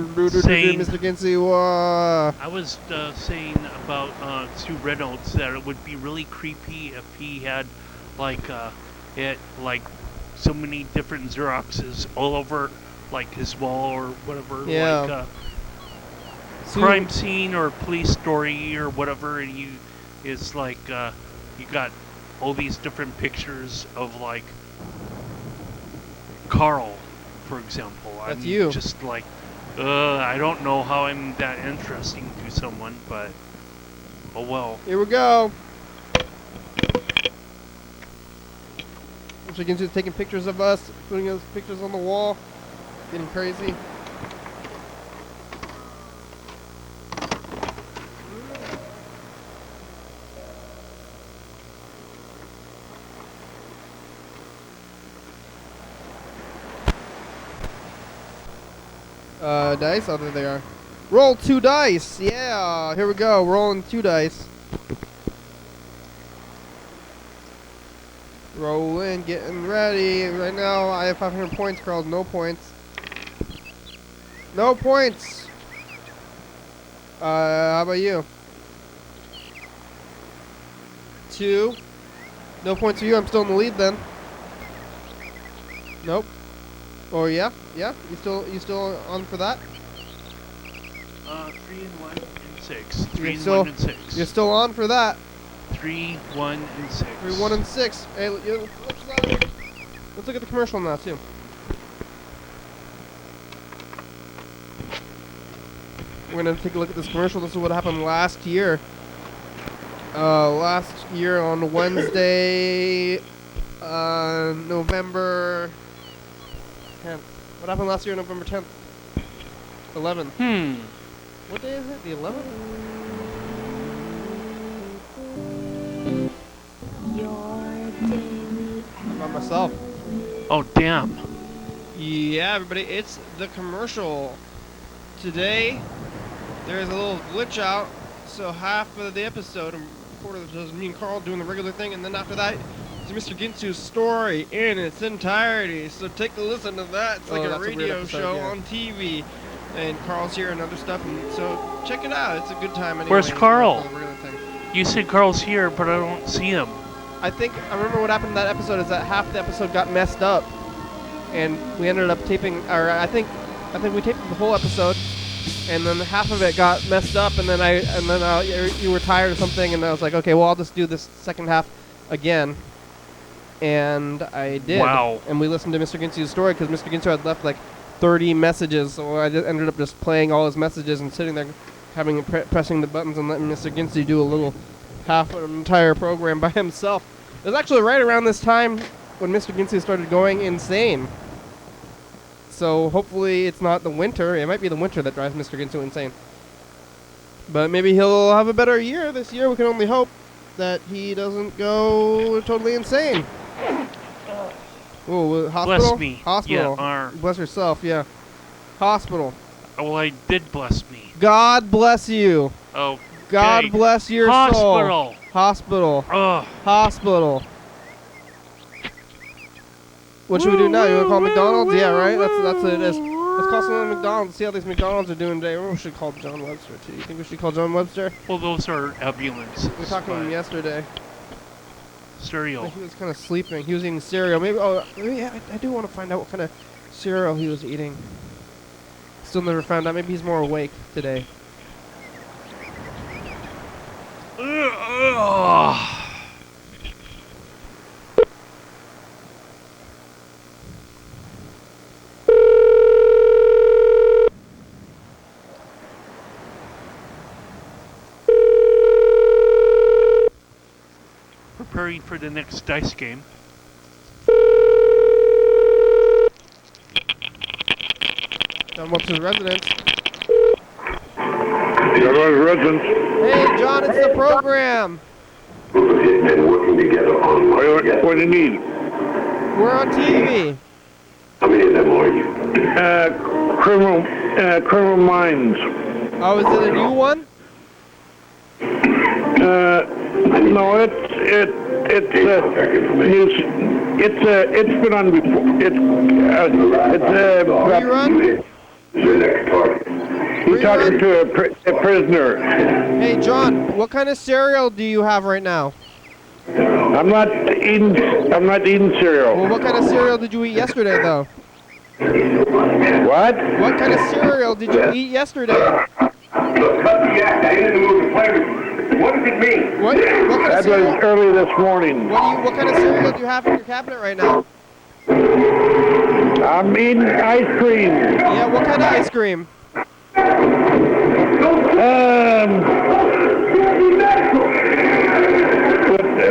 saying, Mr. Ginsey, whoa. I was saying about Sue Reynolds that it would be really creepy if he had like so many different Xeroxes all over like his wall or whatever. Yeah. Like crime scene or police story or whatever, and you is like you got all these different pictures of like Carl, for example. That's I'm you. Just like, I don't know how I'm that interesting to someone, but oh well. Here we go. So you can just taking pictures of us, putting those pictures on the wall, getting crazy. Dice? Oh, there they are. Roll 2 dice. Yeah, here we go. Rolling 2 dice. Rolling, getting ready. Right now, I have 500 points, Carl. No points. No points. How about you? 2. No points for you. I'm still in the lead then. Nope. Oh yeah, yeah. You still on for that? 3 and 1 and 6. 3 and still, 1 and 6. You're still on for that. 3, 1 and 6. 3, 1 and 6. Hey, let's look at the commercial now too. We're gonna take a look at this commercial. This is what happened last year. Last year on Wednesday, November 10th. What happened last year, November 10th? 11th. What day is it? The 11th? Your daily I'm by myself. Oh, damn. Yeah, everybody, it's the commercial. Today, there's a little glitch out, so half of the episode, does me and Carl doing the regular thing, and then after that, it's Mr. Ginsu's story in its entirety. So take a listen to that. It's like a radio show on TV. And Carl's here and other stuff, and so check it out. It's a good time anyway. Where's Carl? The regular thing. You said Carl's here, but I don't see him. I remember what happened in that episode is that half the episode got messed up, and we ended up taping, or I think we taped the whole episode, and then half of it got messed up, and then you were tired or something, and I was like, okay, well I'll just do this second half again, and I did. Wow. And we listened to Mr. Ginsu's story because Mr. Ginsu had left like 30 messages, so I just ended up just playing all his messages and sitting there, pressing the buttons and letting Mr. Ginsu do a little half an entire program by himself. It was actually right around this time when Mr. Ginsu started going insane. So hopefully it's not the winter. It might be the winter that drives Mr. Ginsu insane. But maybe he'll have a better year this year. We can only hope that he doesn't go totally insane. Oh, hospital? Bless me. Hospital. Yeah, bless yourself, yeah. Hospital. Well, I did bless me. God bless you. Oh. God bless your soul. Hospital. Hospital. Ugh. Hospital. What should we do now? You want to call McDonald's? Yeah, right? That's what it is. Let's call someone at McDonald's, see how these McDonald's are doing today. Or we should call John Webster, too. You think we should call John Webster? Well, those are ambulances. We talked to him yesterday. Cereal. He was kind of sleeping. He was eating cereal. Maybe I do want to find out what kind of cereal he was eating. Still never found out. Maybe he's more awake today. Ugh. Preparing for the next dice game. John Webster's residence. John residence. Hey, John, it's the program. And working together on what do you need? We're on TV. How many of them are you? Criminal Minds. Oh, is it a new one? No, it's been on before. Rerun? You're talking to a prisoner. Hey, John, what kind of cereal do you have right now? I'm not eating cereal. Well, what kind of cereal did you eat yesterday, though? What? What kind of cereal did you eat yesterday? What does it mean? What kind of That was cereal? early this morning. What kind of cereal do you have in your cabinet right now? I'm eating ice cream. Yeah, what kind of ice cream?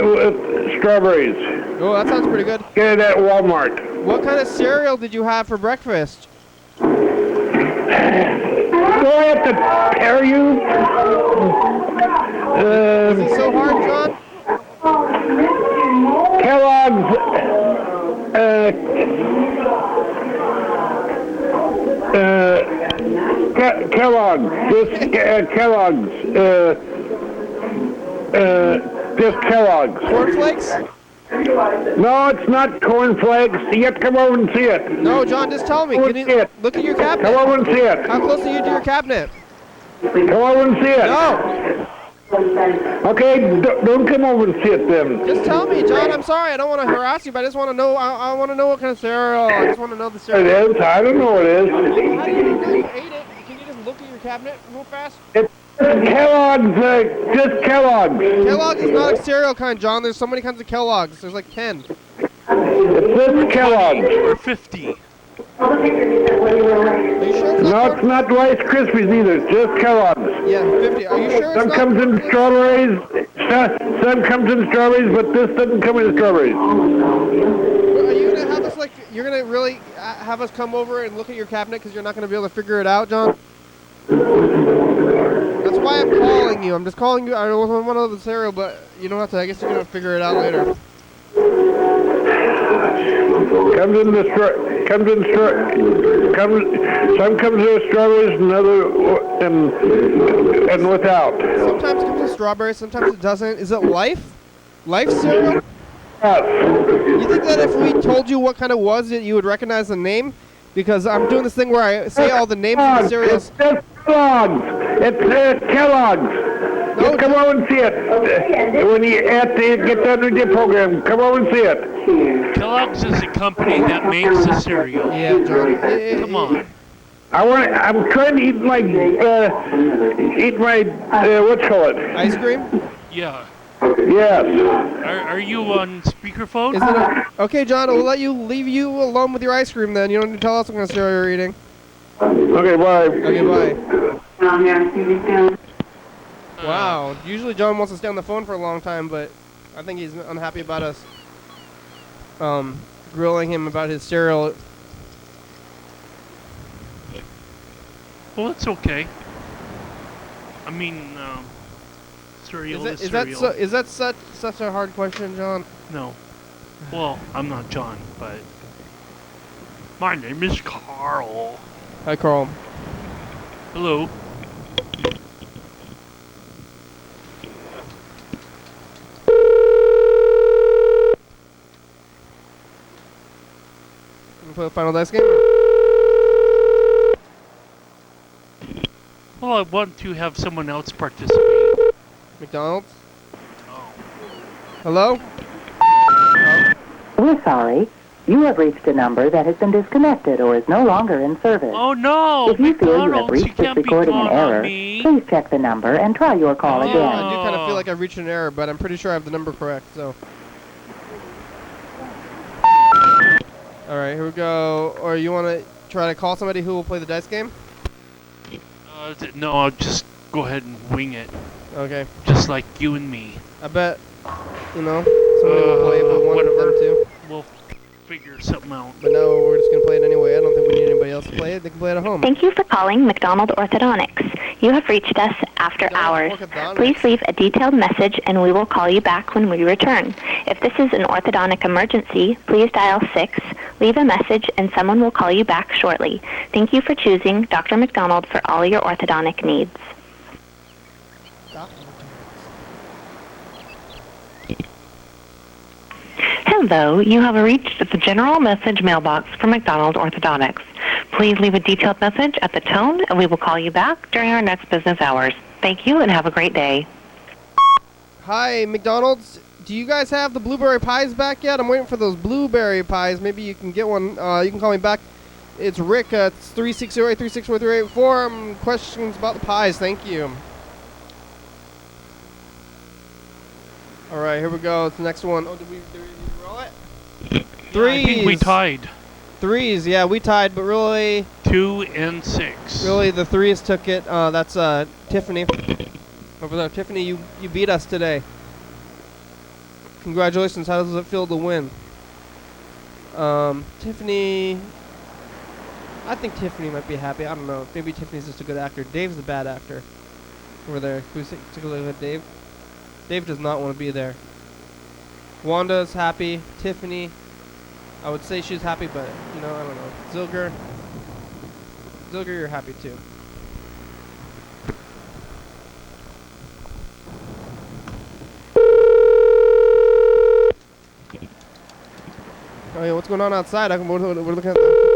With strawberries. Oh, that sounds pretty good. Get it at Walmart. What kind of cereal did you have for breakfast? Do I have to tell you? Is it so hard, John? Kellogg's. Kellogg's. Just Kellogg's. Cornflakes? No, it's not cornflakes. You have to come over and see it. No, John, just tell me. Can you look at your cabinet? Come over and see it. How close are you to your cabinet? Come over and see it. No. Okay, don't come over and see it then. Just tell me, John. I'm sorry. I don't want to harass you, but I just want to know. I want to know what kind of cereal. I just want to know the cereal. It is. I don't know what it is. How do you know you ate it? Can you just look at your cabinet real fast? It's Kellogg's. Just Kellogg's. Kellogg is not a cereal kind, John. There's so many kinds of Kellogg's. There's like 10. It's just Kellogg's. Or 50. Are you sure it's not? No, it's not Rice Krispies either. It's just Kellogg's. Yeah, 50. Are you sure it's Some not? comes in strawberries. Some comes in strawberries, but this doesn't come in strawberries. Are you gonna have us like? You're gonna really have us come over and look at your cabinet because you're not gonna be able to figure it out, John? That's why I'm calling you. I'm just calling you. I don't want to know the cereal, but you don't have to. I guess you're gonna figure it out later. Some comes in strawberries, and other and without. Sometimes it comes with strawberries. Sometimes it doesn't. Is it Life? Life cereal? Yes. You think that if we told you what kind it was, that you would recognize the name? Because I'm doing this thing where I say all the names of the cereals. It's just Kellogg's. It's Kellogg's. No, Come over and see it. When you get done with your program, come over and see it. Kellogg's is a company that makes the cereal. Yeah, John. Come on. I'm trying to eat my what's called it? Ice cream? Yeah. Yes. Are you on speakerphone? Is it okay, John? We'll leave you alone with your ice cream then. You don't need to tell us what kind of cereal you're eating. Okay, bye. Okay, bye. Wow. Usually John wants to stay on the phone for a long time, but I think he's unhappy about us grilling him about his cereal. Well, it's okay. I mean, cereal is cereal. Is that such a hard question, John? No. Well, I'm not John, but my name is Carl. Hi, Carl. Hello. play the final dice game? Well, I want to have someone else participate. McDonald's? Oh. Hello? We're sorry. You have reached a number that has been disconnected or is no longer in service. Oh no! If you feel you have McDonald's, reached this can't be recording in calling on error, me. please check the number and try your call Oh. I again. do kind of feel like I've reached an error, but I'm pretty sure I have the number correct, so. Alright, here we go. Or you want to try to call somebody who will play the dice game? No, I'll just go ahead and wing it. Okay. Just like you and me. I bet, somebody will play if we wanted them to. We'll figure something out. But no, we're just going to play it anyway. I don't think we need anybody else to play it. They can play it at home. Thank you for calling McDonald Orthodontics. You have reached us after hours. Please leave a detailed message and we will call you back when we return. If this is an orthodontic emergency, please dial 6, leave a message, and someone will call you back shortly. Thank you for choosing Dr. McDonald for all your orthodontic needs. Hello, you have reached the general message mailbox for McDonald Orthodontics. Please leave a detailed message at the tone, and we will call you back during our next business hours. Thank you, and have a great day. Hi, McDonald's. Do you guys have the blueberry pies back yet? I'm waiting for those blueberry pies. Maybe you can get one. You can call me back. It's Rick. It's 360-836-4384. Questions about the pies. Thank you. All right, here we go. It's the next one. Oh, did we roll it? Threes. I think we tied. Threes, yeah, we tied, but really... 2 and 6. Really, the threes took it. That's Tiffany. Over there. Tiffany, you beat us today. Congratulations. How does it feel to win? Tiffany... I think Tiffany might be happy. I don't know. Maybe Tiffany's just a good actor. Dave's a bad actor. Over there. Who's take a look at Dave? Dave does not want to be there. Wanda's happy. Tiffany, I would say she's happy, but, I don't know. Zilger, you're happy too. Oh yeah, what's going on outside? We're looking at the...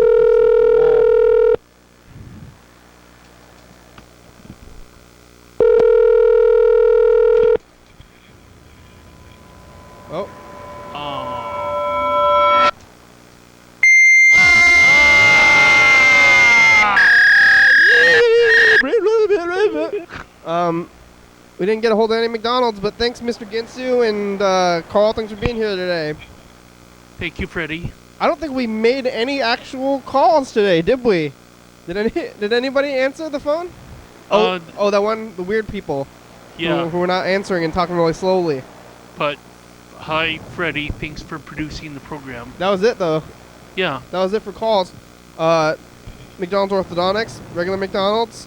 Oh. We didn't get a hold of any McDonald's, but thanks, Mr. Ginsu and Carl. Thanks for being here today. Thank you, Freddie. I don't think we made any actual calls today, did we? Did anybody answer the phone? Oh, that one, the weird people. Yeah. Who were not answering and talking really slowly. But, hi, Freddie. Thanks for producing the program. That was it, though. Yeah. That was it for calls. McDonald's Orthodontics, regular McDonald's.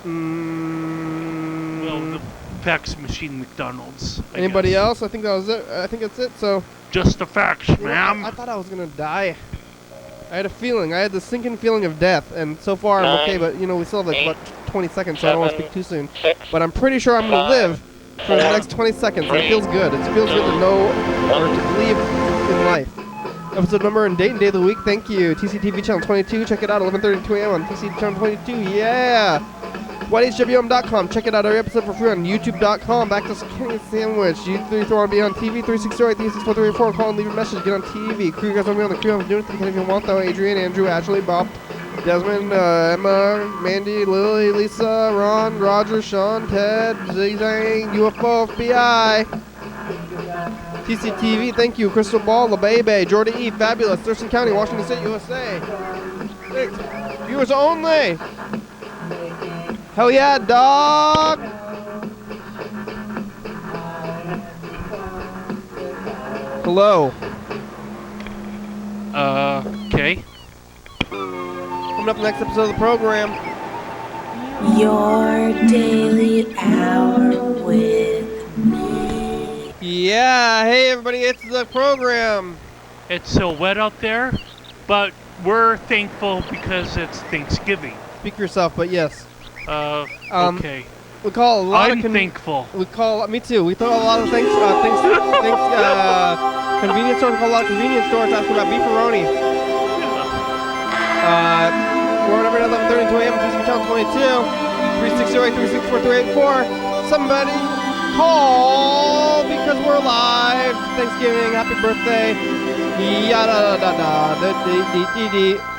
Well, the fax machine McDonald's. Anybody else? I think that was it. I think that's it. So. Just the fax, ma'am. I thought I was gonna die. I had a feeling. I had the sinking feeling of death, and so far I'm okay. But we still have like about 20 seconds, so I don't want to speak too soon. But I'm pretty sure I'm gonna live for the next 20 seconds. It feels good. It feels good to know or to believe in life. Episode number and date of the week. Thank you. TCTV channel 22. Check it out. 11:32 a.m. on TCTV channel 22. Yeah. YDHWM.com. Check it out. Every episode for free on YouTube.com. Back to Skinny Sandwich. You throw on be on TV. 360-836-4384. Call and leave a message. Get on TV. Crew, you guys want to be on the crew? I'm doing anything if you want, though. Adrian, Andrew, Ashley, Bob, Desmond, Emma, Mandy, Lily, Lisa, Ron, Roger, Sean, Ted, Zigzang, UFO, FBI. TCTV, thank you. Crystal Ball, La Bebe, Jordy E, Fabulous, Thurston County, Washington State, USA. Thanks. Viewers only. Hell yeah, dog! Hello. Okay. Coming up next episode of the program. Your daily hour with me. Yeah, hey everybody, it's the program. It's so wet out there, but we're thankful because it's Thanksgiving. Speak for yourself, but yes. Okay. We call a lot I'm of thankful. We call me too. We throw a lot of convenience stores. We call a lot of convenience stores asking about beefaroni. We're on every night 11:30 to 2 a.m. on TCTV channel 22. 360-836-4384. Somebody call because we're live. Thanksgiving, happy birthday. Yada da da da.